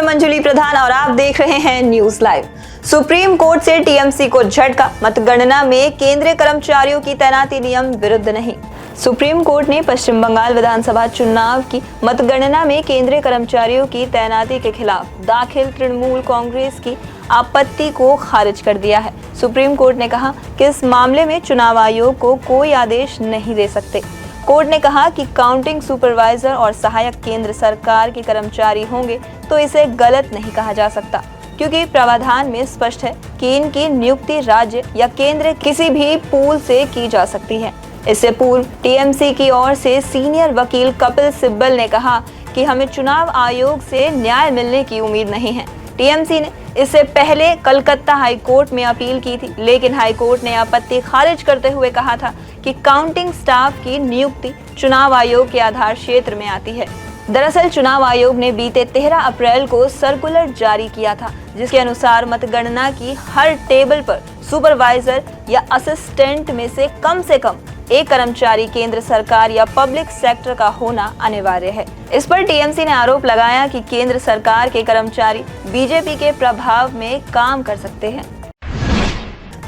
मंजुली प्रधान और आप देख रहे हैं न्यूज लाइव। सुप्रीम कोर्ट से टीएमसी को झटका, मतगणना में केंद्रीय कर्मचारियों की तैनाती नियम विरुद्ध नहीं। सुप्रीम कोर्ट ने पश्चिम बंगाल विधानसभा चुनाव की मतगणना में केंद्रीय कर्मचारियों की तैनाती के खिलाफ दाखिल तृणमूल कांग्रेस की आपत्ति को खारिज कर दिया है। सुप्रीम कोर्ट ने कहा कि इस मामले में चुनाव आयोग को कोई आदेश नहीं दे सकते। कोर्ट ने कहा कि काउंटिंग सुपरवाइजर और सहायक केंद्र सरकार के कर्मचारी होंगे तो इसे गलत नहीं कहा जा सकता, क्योंकि प्रावधान में स्पष्ट है कि इनकी नियुक्ति राज्य या केंद्र किसी भी पूल से की जा सकती है। इससे पूर्व टीएमसी की ओर से सीनियर वकील कपिल सिब्बल ने कहा कि हमें चुनाव आयोग से न्याय मिलने की उम्मीद नहीं है। टीएमसी ने इससे पहले कलकत्ता हाई कोर्ट में अपील की थी, लेकिन हाई कोर्ट ने आपत्ति खारिज करते हुए कहा था कि काउंटिंग स्टाफ की नियुक्ति चुनाव आयोग के आधार क्षेत्र में आती है। दरअसल चुनाव आयोग ने बीते 13 अप्रैल को सर्कुलर जारी किया था, जिसके अनुसार मतगणना की हर टेबल पर सुपरवाइजर या असिस्टेंट में से कम एक कर्मचारी केंद्र सरकार या पब्लिक सेक्टर का होना अनिवार्य है। इस पर टीएमसी ने आरोप लगाया कि केंद्र सरकार के कर्मचारी बीजेपी के प्रभाव में काम कर सकते हैं।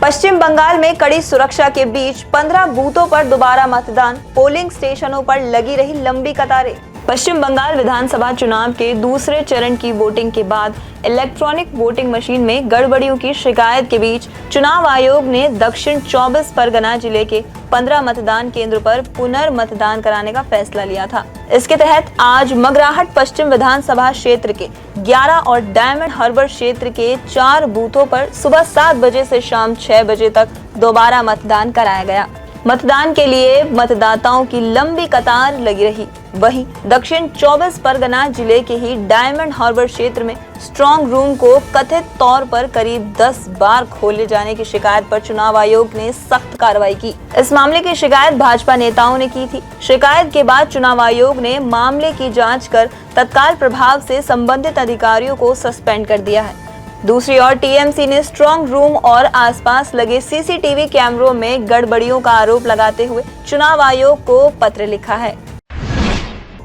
पश्चिम बंगाल में कड़ी सुरक्षा के बीच 15 बूथों पर दोबारा मतदान, पोलिंग स्टेशनों पर लगी रही लंबी कतारें। पश्चिम बंगाल विधानसभा चुनाव के दूसरे चरण की वोटिंग के बाद इलेक्ट्रॉनिक वोटिंग मशीन में गड़बड़ियों की शिकायत के बीच चुनाव आयोग ने दक्षिण 24 परगना जिले के 15 मतदान केंद्रों पर पुनर्मतदान कराने का फैसला लिया था। इसके तहत आज मगराहट पश्चिम विधानसभा क्षेत्र के 11 और डायमंड हार्बर क्षेत्र के 4 बूथों पर सुबह 7 बजे से शाम 6 बजे तक दोबारा मतदान कराया गया। मतदान के लिए मतदाताओं की लंबी कतार लगी रही। वहीं दक्षिण 24 परगना जिले के ही डायमंड हार्बर क्षेत्र में स्ट्रांग रूम को कथित तौर पर करीब 10 बार खोले जाने की शिकायत पर चुनाव आयोग ने सख्त कार्रवाई की। इस मामले की शिकायत भाजपा नेताओं ने की थी। शिकायत के बाद चुनाव आयोग ने मामले की जांच कर तत्काल प्रभाव से संबंधित अधिकारियों को सस्पेंड कर दिया है। दूसरी ओर टीएमसी ने स्ट्रांग रूम और आसपास लगे सीसीटीवी कैमरों में गड़बड़ियों का आरोप लगाते हुए चुनाव आयोग को पत्र लिखा है।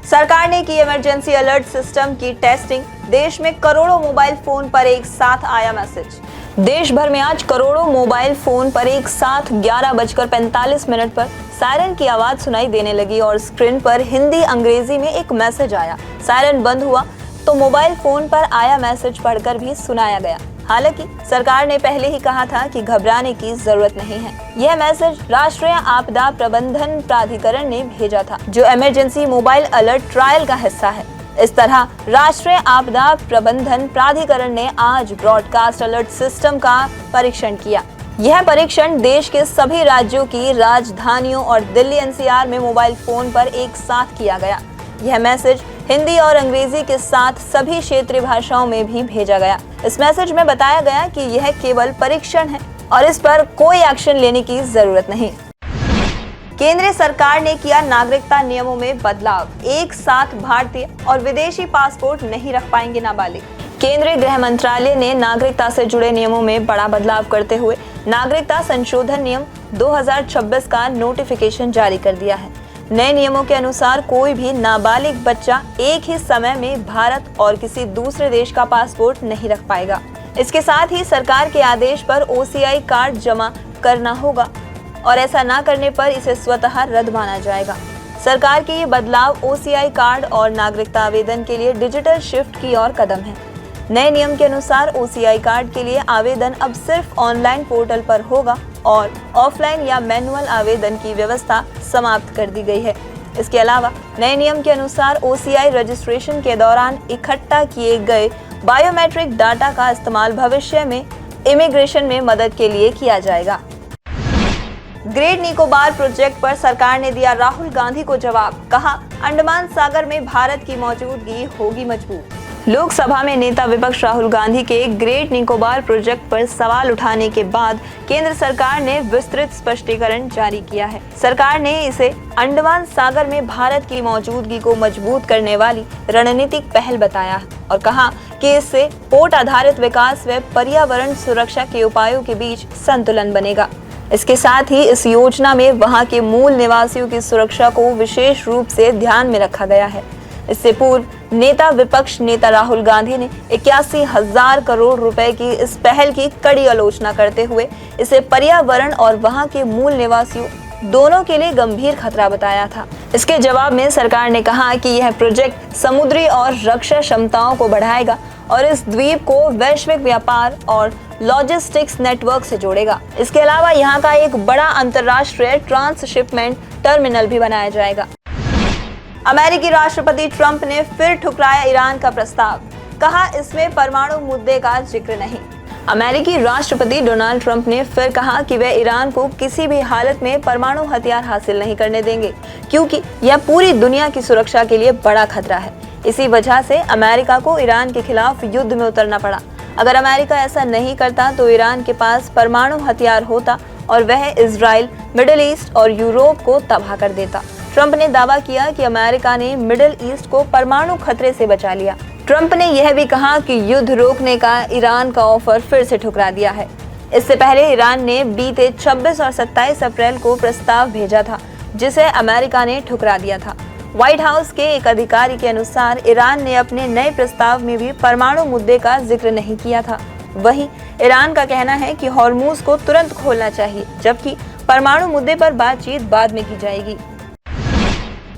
सरकार ने की इमरजेंसी अलर्ट सिस्टम की टेस्टिंग, देश में करोड़ों मोबाइल फोन पर एक साथ आया मैसेज। देश भर में आज करोड़ों मोबाइल फोन पर एक साथ 11:45 पर सायरन की आवाज सुनाई देने लगी और स्क्रीन पर हिंदी अंग्रेजी में एक मैसेज आया। सायरन बंद हुआ तो मोबाइल फोन पर आया मैसेज पढ़कर भी सुनाया गया। हालांकि सरकार ने पहले ही कहा था कि घबराने की जरूरत नहीं है। यह मैसेज राष्ट्रीय आपदा प्रबंधन प्राधिकरण ने भेजा था, जो इमरजेंसी मोबाइल अलर्ट ट्रायल का हिस्सा है। इस तरह राष्ट्रीय आपदा प्रबंधन प्राधिकरण ने आज ब्रॉडकास्ट अलर्ट सिस्टम का परीक्षण किया। यह परीक्षण देश के सभी राज्यों की राजधानियों और दिल्ली एनसीआर में मोबाइल फोन पर एक साथ किया गया। यह मैसेज हिंदी और अंग्रेजी के साथ सभी क्षेत्रीय भाषाओं में भी भेजा गया। इस मैसेज में बताया गया कि यह केवल परीक्षण है और इस पर कोई एक्शन लेने की जरूरत नहीं। केंद्र सरकार ने किया नागरिकता नियमों में बदलाव, एक साथ भारतीय और विदेशी पासपोर्ट नहीं रख पाएंगे नाबालिग। केंद्रीय गृह मंत्रालय ने नागरिकता से जुड़े नियमों में बड़ा बदलाव करते हुए नागरिकता संशोधन नियम 2026 का नोटिफिकेशन जारी कर दिया है। नए नियमों के अनुसार कोई भी नाबालिग बच्चा एक ही समय में भारत और किसी दूसरे देश का पासपोर्ट नहीं रख पाएगा। इसके साथ ही सरकार के आदेश पर ओसीआई कार्ड जमा करना होगा और ऐसा न करने पर इसे स्वतः रद्द माना जाएगा। सरकार के ये बदलाव ओसीआई कार्ड और नागरिकता आवेदन के लिए डिजिटल शिफ्ट की ओर कदम है। नए नियम के अनुसार ओसीआई कार्ड के लिए आवेदन अब सिर्फ ऑनलाइन पोर्टल पर होगा और ऑफलाइन या मैनुअल आवेदन की व्यवस्था समाप्त कर दी गई है। इसके अलावा नए नियम के अनुसार ओसीआई रजिस्ट्रेशन के दौरान इकट्ठा किए गए बायोमेट्रिक डाटा का इस्तेमाल भविष्य में इमिग्रेशन में मदद के लिए किया जाएगा। ग्रेट निकोबार प्रोजेक्ट पर सरकार ने दिया राहुल गांधी को जवाब, कहा अंडमान सागर में भारत की मौजूदगी होगी मजबूत। लोकसभा में नेता विपक्ष राहुल गांधी के ग्रेट निकोबार प्रोजेक्ट पर सवाल उठाने के बाद केंद्र सरकार ने विस्तृत स्पष्टीकरण जारी किया है। सरकार ने इसे अंडमान सागर में भारत की मौजूदगी को मजबूत करने वाली रणनीतिक पहल बताया और कहा कि इससे पोर्ट आधारित विकास व पर्यावरण सुरक्षा के उपायों के बीच संतुलन बनेगा। इसके साथ ही इस योजना में वहां के मूल निवासियों की सुरक्षा को विशेष रूप से ध्यान में रखा गया है। इससे पूर्व नेता विपक्ष नेता राहुल गांधी ने 81,000 करोड़ रुपए की इस पहल की कड़ी आलोचना करते हुए इसे पर्यावरण और वहां के मूल निवासियों दोनों के लिए गंभीर खतरा बताया था। इसके जवाब में सरकार ने कहा कि यह प्रोजेक्ट समुद्री और रक्षा क्षमताओं को बढ़ाएगा और इस द्वीप को वैश्विक व्यापार और लॉजिस्टिक्स नेटवर्क से जोड़ेगा। इसके अलावा यहाँ का एक बड़ा अंतर्राष्ट्रीय ट्रांसशिपमेंट टर्मिनल भी बनाया जाएगा। अमेरिकी राष्ट्रपति ट्रंप ने फिर ठुकराया ईरान का प्रस्ताव, कहा इसमें परमाणु मुद्दे का जिक्र नहीं। अमेरिकी राष्ट्रपति डोनाल्ड ट्रंप ने फिर कहा कि वे ईरान को किसी भी हालत में परमाणु हथियार हासिल नहीं करने देंगे, क्योंकि यह पूरी दुनिया की सुरक्षा के लिए बड़ा खतरा है। इसी वजह से अमेरिका को ईरान के खिलाफ युद्ध में उतरना पड़ा। अगर अमेरिका ऐसा नहीं करता तो ईरान के पास परमाणु हथियार होता और वह इजराइल, मिडिल ईस्ट और यूरोप को तबाह कर देता। ट्रंप ने दावा किया कि अमेरिका ने मिडिल ईस्ट को परमाणु खतरे से बचा लिया। ट्रंप ने यह भी कहा कि युद्ध रोकने का ईरान का ऑफर फिर से ठुकरा दिया है। इससे पहले ईरान ने बीते 26 और 27 अप्रैल को प्रस्ताव भेजा था, जिसे अमेरिका ने ठुकरा दिया था। व्हाइट हाउस के एक अधिकारी के अनुसार ईरान ने अपने नए प्रस्ताव में भी परमाणु मुद्दे का जिक्र नहीं किया था। वहीं ईरान का कहना है कि हॉर्मूज को तुरंत खोलना चाहिए, जबकि परमाणु मुद्दे पर बातचीत बाद में की जाएगी।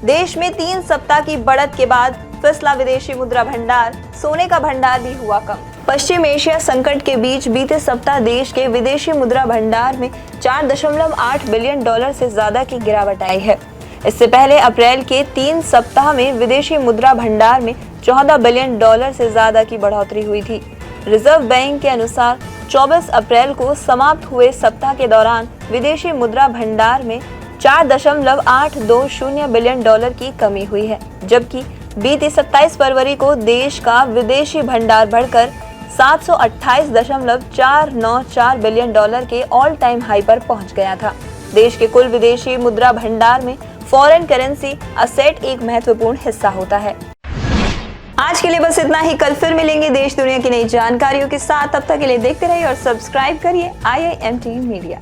देश में 3 सप्ताह की बढ़त के बाद फिसला विदेशी मुद्रा भंडार, सोने का भंडार भी हुआ कम। पश्चिम एशिया संकट के बीच बीते सप्ताह देश के विदेशी मुद्रा भंडार में 4.8 बिलियन डॉलर से ज्यादा की गिरावट आई है। इससे पहले अप्रैल के 3 सप्ताह में विदेशी मुद्रा भंडार में 14 बिलियन डॉलर से ज्यादा की बढ़ोतरी हुई थी। रिजर्व बैंक के अनुसार 24 अप्रैल को समाप्त हुए सप्ताह के दौरान विदेशी मुद्रा भंडार में 4.820 बिलियन डॉलर की कमी हुई है, जबकि बीती 27 फरवरी को देश का विदेशी भंडार बढ़कर 728.494 बिलियन डॉलर के ऑल टाइम हाई पर पहुंच गया था। देश के कुल विदेशी मुद्रा भंडार में फॉरेन करेंसी असेट एक महत्वपूर्ण हिस्सा होता है। आज के लिए बस इतना ही। कल फिर मिलेंगे देश दुनिया की नई जानकारियों के साथ। तब तक के लिए देखते रहिए और सब्सक्राइब करिए IIMT मीडिया।